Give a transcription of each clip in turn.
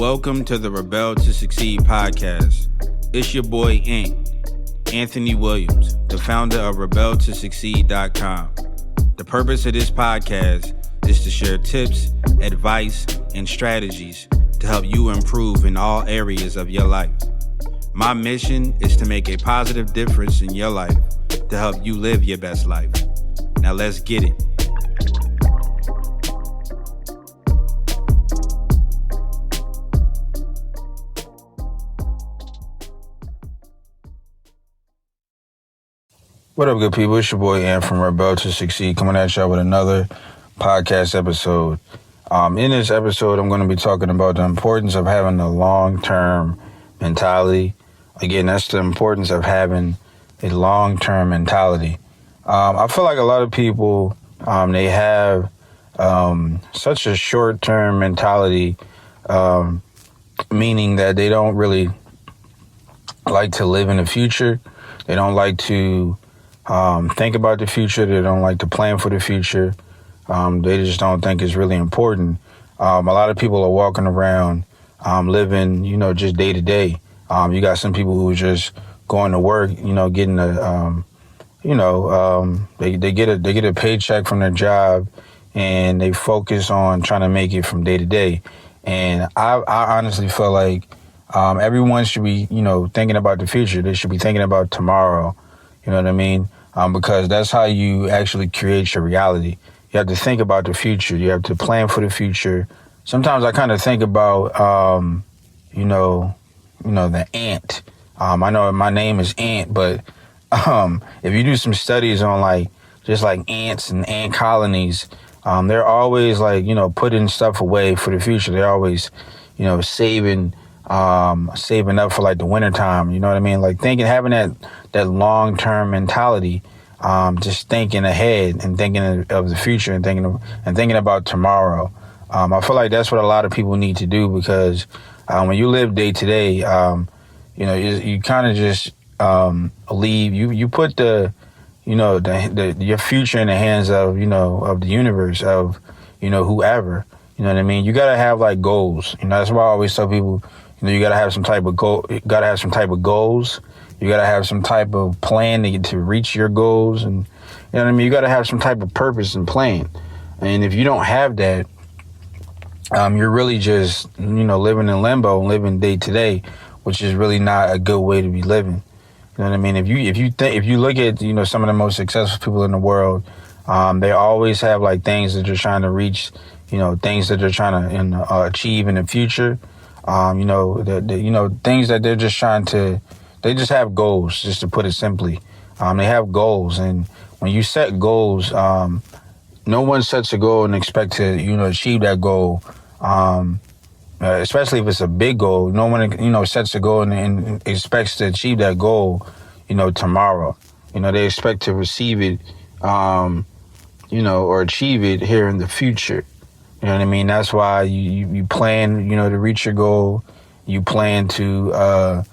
Welcome to the Rebel to Succeed podcast. It's your boy, Anthony Williams, the founder of RebelToSucceed.com. The purpose of this podcast is to share tips, advice, and strategies to help you improve in all areas of your life. My mission is to make a positive difference in your life to help you live your best life. Now let's get it. What up, good people? It's your boy, Ant from Rebel to Succeed, coming at y'all with another podcast episode. In this episode, I'm going to be talking about the importance of having a long-term mentality. Again, that's the importance of having a long-term mentality. I feel like a lot of people, they have such a short-term mentality, meaning that they don't really like to live in the future. They don't like to think about the future. They don't like to plan for the future. They just don't think it's really important. A lot of people are walking around living, just day to day. You got some people who are just going to work, getting they get a paycheck from their job, and they focus on trying to make it from day to day. And I honestly feel like everyone should be, thinking about the future. They should be thinking about tomorrow. You know what I mean? Because that's how you actually create your reality. You have to think about the future. You have to plan for the future. Sometimes I kind of think about, the ant. I know my name is Ant, but if you do some studies on just like ants and ant colonies, they're always putting stuff away for the future. They're always, saving up for the wintertime. You know what I mean? Having that long-term mentality, just thinking ahead and thinking of the future and thinking about tomorrow. I feel like that's what a lot of people need to do, because when you live day to day, you kind of just leave. You put your future in the hands of of the universe, of whoever. You know what I mean? You gotta have goals. That's why I always tell people, you gotta have some type of goal. You gotta have some type of goals. You gotta have some type of plan to reach your goals, and you gotta have some type of purpose and plan. And if you don't have that, you're really just living in limbo, living day to day, which is really not a good way to be living. You know what I mean? If you look at some of the most successful people in the world, they always have things that they're trying to reach, things that they're trying to achieve in the future. Things that they're just trying to. They just have goals, just to put it simply. They have goals, and when you set goals, no one sets a goal and expect to achieve that goal. Especially if it's a big goal, no one sets a goal and expects to achieve that goal tomorrow. They expect to receive it or achieve it here in the future. You know what I mean? That's why you plan to reach your goal. You plan to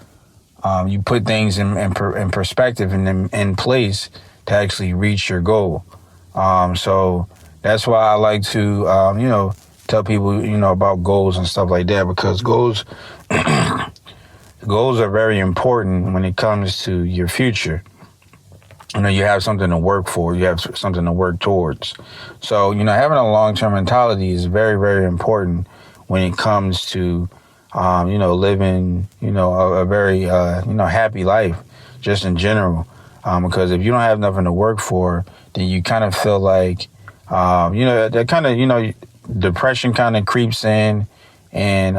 you put things in perspective and in place to actually reach your goal. So that's why I like to tell people about goals and stuff like that, because goals are very important when it comes to your future. You have something to work for. You have something to work towards. So, having a long-term mentality is very, very important when it comes to, living, a very, happy life just in general. Because if you don't have nothing to work for, then you kind of feel like, that kind of, depression kind of creeps in, and,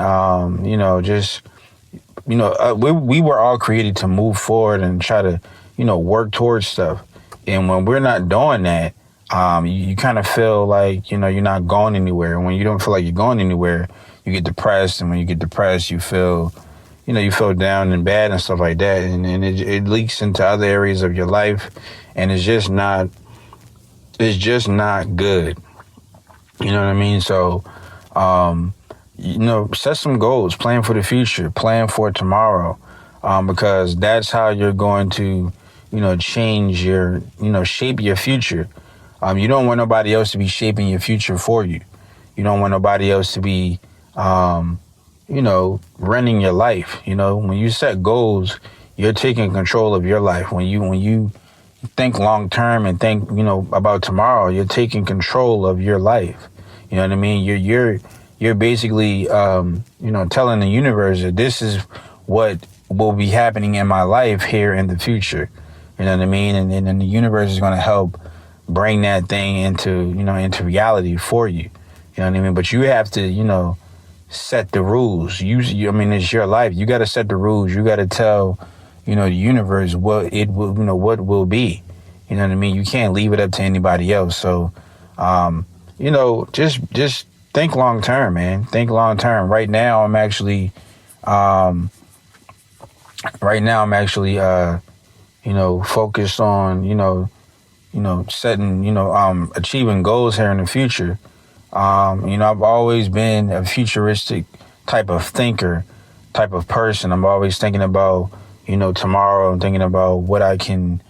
we were all created to move forward and try to, work towards stuff. And when we're not doing that, you kind of feel like, you're not going anywhere. And when you don't feel like you're going anywhere, you get depressed. And when you get depressed, you feel down and bad and stuff like that. And it leaks into other areas of your life. And it's just not good. You know what I mean? So, set some goals, plan for the future, plan for tomorrow, because that's how you're going to, change your, shape your future. You don't want nobody else to be shaping your future for you. You don't want nobody else to be, running your life. When you set goals, you're taking control of your life. When you think long term and think, about tomorrow, you're taking control of your life. You know what I mean? You're basically, telling the universe that this is what will be happening in my life here in the future. You know what I mean? And then the universe is going to help bring that thing into reality for you. You know what I mean? But you have to, set the rules. It's your life. You got to set the rules. You got to tell, the universe what it will, what will be. You know what I mean? You can't leave it up to anybody else. So, just think long term, man. Think long term. Right now, I'm actually, focused on, setting, achieving goals here in the future. I've always been a futuristic type of thinker, type of person. I'm always thinking about, tomorrow. I'm thinking about what I can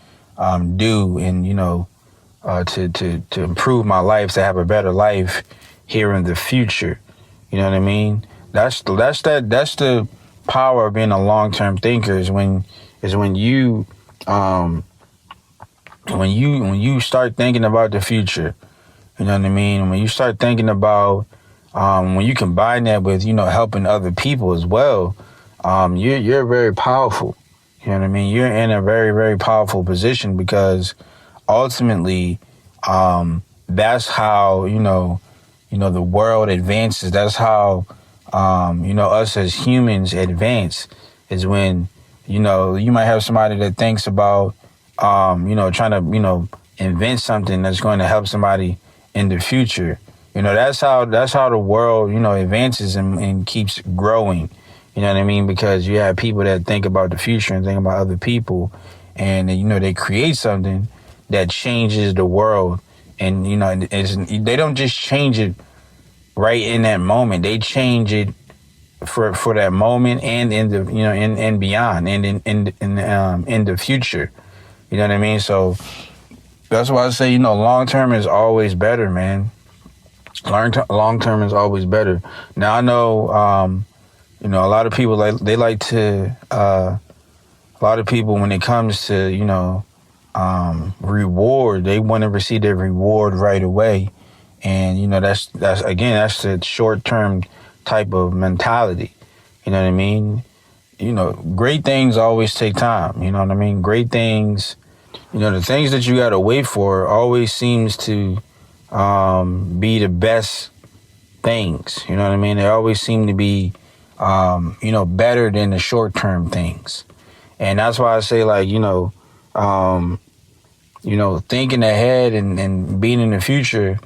do and, to improve my life, to have a better life here in the future. You know what I mean? That's the power of being a long-term thinker is when you start thinking about the future. You know what I mean? When you start thinking about, when you combine that with, helping other people as well, you're very powerful. You know what I mean? You're in a very, very powerful position because ultimately, that's how, the world advances. That's how, us as humans advance is when, you might have somebody that thinks about, trying to, invent something that's going to help somebody in the future. That's how the world, advances and keeps growing. You know what I mean? Because you have people that think about the future and think about other people and, they create something that changes the world. And, they don't just change it right in that moment. They change it for that moment and in the, and beyond and in the future. You know what I mean? So that's why I say, long term is always better, man. Long term is always better. Now I know, a lot of people a lot of people when it comes to, reward, they want to receive their reward right away. And, that's the short term type of mentality. You know what I mean? Great things always take time. You know what I mean? Great things, the things that you got to wait for always seems to be the best things. You know what I mean? They always seem to be, better than the short term things. And that's why I say, like, thinking ahead and being in the future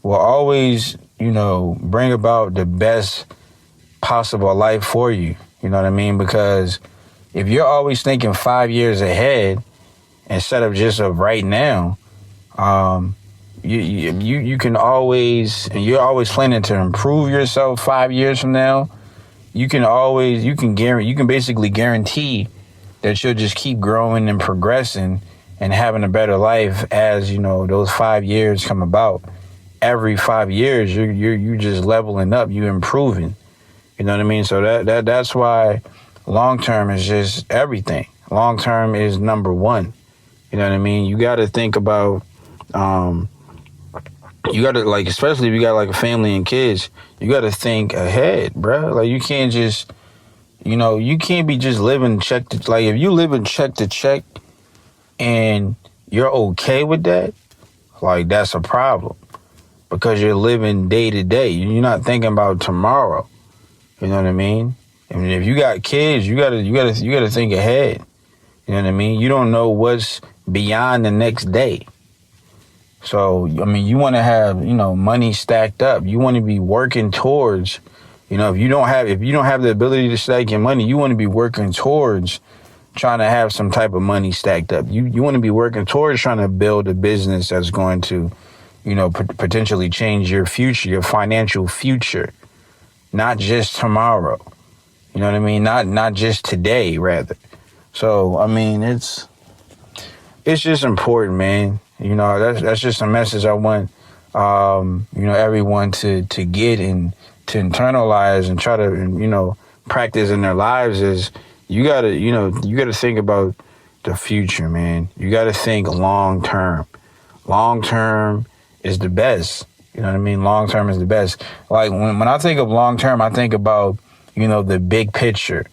will always, bring about the best possible life for you. You know what I mean? Because if you're always thinking 5 years ahead instead of just of right now, you can always, and you're always planning to improve yourself 5 years from now. You can basically guarantee that you'll just keep growing and progressing and having a better life as, those 5 years come about. Every 5 years, you're just leveling up, you're improving. You know what I mean? So that's why long term is just everything. Long term is number one. You know what I mean? You got to think about, you got to, like, especially if you got like a family and kids, you got to think ahead, bruh. Like, you can't just, you can't be just living check to, like, if you live in check to check and you're okay with that, like, that's a problem because you're living day to day. You're not thinking about tomorrow. You know what I mean? I mean, if you got kids, you gotta think ahead. You know what I mean? You don't know what's beyond the next day. So, I mean, you want to have, money stacked up. You want to be working towards, if you don't have the ability to stack your money, you want to be working towards trying to have some type of money stacked up. You want to be working towards trying to build a business that's going to, potentially change your future, your financial future, not just tomorrow. You know what I mean? Not just today, rather. So, I mean, it's just important, man. That's just a message I want, everyone to get and to internalize and try to, practice in their lives is you gotta think about the future, man. You gotta think long term. Long term is the best. You know what I mean? Long term is the best. Like when I think of long term, I think about, the big picture.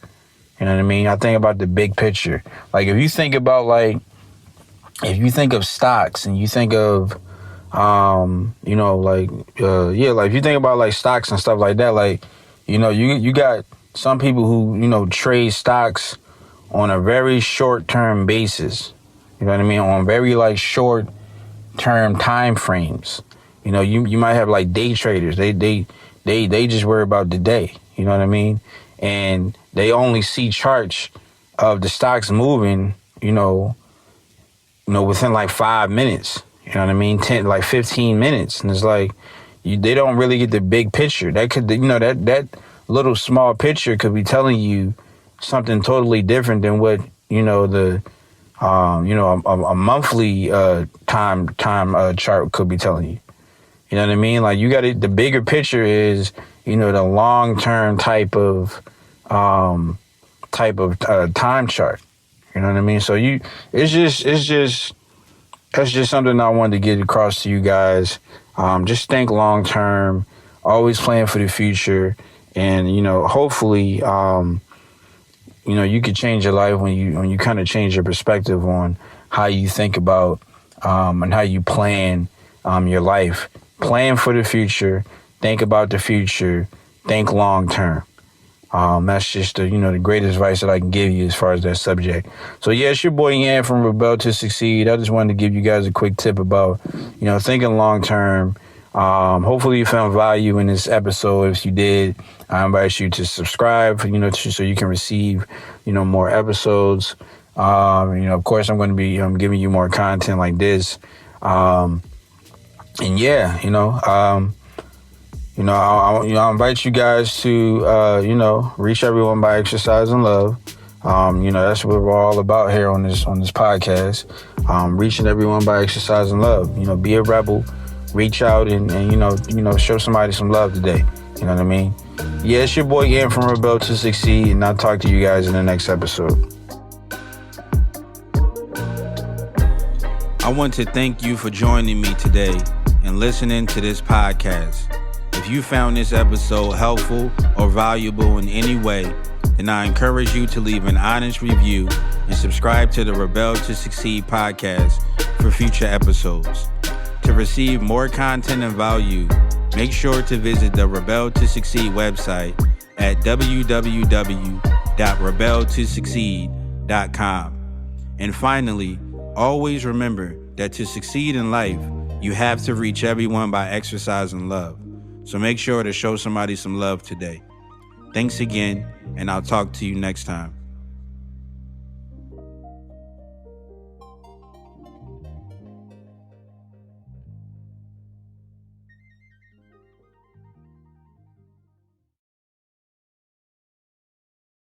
You know what I mean? I think about the big picture. Like if you think about if you think of stocks and you think of, if you think about like stocks and stuff like that, like, you got some people who, trade stocks on a very short-term basis. You know what I mean? On very like short-term time frames. You might have like day traders. They just worry about the day. You know what I mean? And they only see charts of the stocks moving, within like 5 minutes. You know what I mean? 15 minutes. And it's like, they don't really get the big picture. That could, that little small picture could be telling you something totally different than what, a monthly time chart could be telling you. You know what I mean? Like the bigger picture is, the long-term type of time chart. You know what I mean? So that's just something I wanted to get across to you guys. Just think long term, always plan for the future, and hopefully, you could change your life when you kind of change your perspective on how you think about and how you plan your life. Plan for the future. Think about the future. Think long term. That's just the greatest advice that I can give you as far as that subject. So yeah, it's your boy Yan from Rebel to Succeed. I just wanted to give you guys a quick tip about, thinking long term. Hopefully you found value in this episode. If you did, I invite you to subscribe, so you can receive, more episodes. Of course I'm going to be giving you more content like this. And yeah, I invite you guys to, reach everyone by exercise and love. That's what we're all about here on this podcast. Reaching everyone by exercise and love. Be a rebel, reach out and show somebody some love today. You know what I mean? Yeah, it's your boy Ian from Rebel to Succeed, and I'll talk to you guys in the next episode. I want to thank you for joining me today and listening to this podcast. If you found this episode helpful or valuable in any way, then I encourage you to leave an honest review and subscribe to the Rebel to Succeed podcast for future episodes. To receive more content and value, make sure to visit the Rebel to Succeed website at www.rebeltosucceed.com. And finally, always remember that to succeed in life, you have to reach everyone by exercising love. So make sure to show somebody some love today. Thanks again, and I'll talk to you next time.